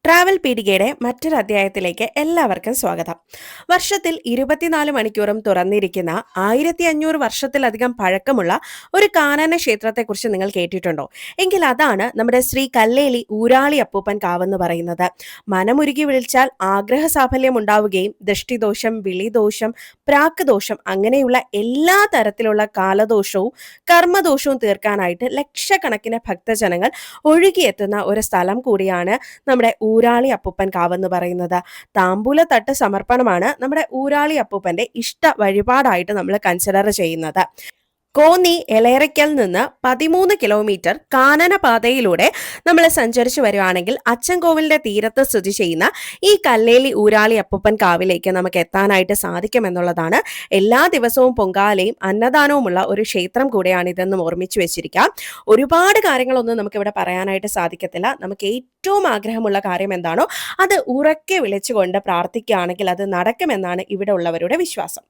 Travel പീഡികയുടെ മറ്റൊരു അധ്യായത്തിലേക്ക് എല്ലാവർക്കും സ്വാഗതം. വർഷത്തിൽ 24 മണിക്കൂറും തുറന്നിരിക്കുന്ന 1500 വർഷത്തിലധികം പഴക്കമുള്ള ഒരു കാനന ക്ഷേത്രത്തെക്കുറിച്ച് നിങ്ങൾ കേട്ടിട്ടുണ്ടോ? എങ്കിൽ അതാണ് നമ്മുടെ ശ്രീ കല്ലേലി ഊരാളി അപ്പൂപ്പൻ കാവെന്ന് പറയുന്നത്. മനമുരുകി വിളിച്ചാൽ ആഗ്രഹ സാഫല്യം ഉണ്ടാവുകയും ദൃഷ്ടിദോഷം, വിളിദോഷം, പ്രാക്ക് ദോഷം അങ്ങനെയുള്ള എല്ലാ തരത്തിലുള്ള കാലദോഷവും കർമ്മദോഷവും തീർക്കാനായിട്ട് ലക്ഷക്കണക്കിന് ഭക്തജനങ്ങൾ ഒഴുകിയെത്തുന്ന ഒരു സ്ഥലം കൂടിയാണ് നമ്മുടെ ഊരാളി അപ്പൂപ്പൻ കാവെന്ന് പറയുന്നത്. താമ്പൂലത്തട്ട് സമർപ്പണമാണ് നമ്മുടെ ഊരാളി അപ്പൂപ്പന്റെ ഇഷ്ട വഴിപാടായിട്ട് നമ്മൾ കൺസിഡർ ചെയ്യുന്നത്. കോന്നി എളയറയ്ക്കൽ നിന്ന് 13 കിലോമീറ്റർ കാനനപാതയിലൂടെ നമ്മൾ സഞ്ചരിച്ചു വരുവാണെങ്കിൽ അച്ചൻകോവിലിന്റെ തീരത്ത് സ്ഥിതി ചെയ്യുന്ന ഈ കല്ലേലി ഊരാളി അപ്പൂപ്പൻ കാവിലേക്ക് നമുക്ക് എത്താനായിട്ട് സാധിക്കുമെന്നുള്ളതാണ്. എല്ലാ ദിവസവും പൊങ്കാലയും അന്നദാനവുമുള്ള ഒരു ക്ഷേത്രം കൂടെയാണ് ഇതെന്നും ഓർമ്മിച്ചു വെച്ചിരിക്കാം. ഒരുപാട് കാര്യങ്ങളൊന്നും നമുക്ക് ഇവിടെ പറയാനായിട്ട് സാധിക്കത്തില്ല. നമുക്ക് ഏറ്റവും ആഗ്രഹമുള്ള കാര്യം എന്താണോ അത് ഉറക്കെ വിളിച്ചുകൊണ്ട് പ്രാർത്ഥിക്കുകയാണെങ്കിൽ അത് നടക്കുമെന്നാണ് ഇവിടെ ഉള്ളവരുടെ വിശ്വാസം.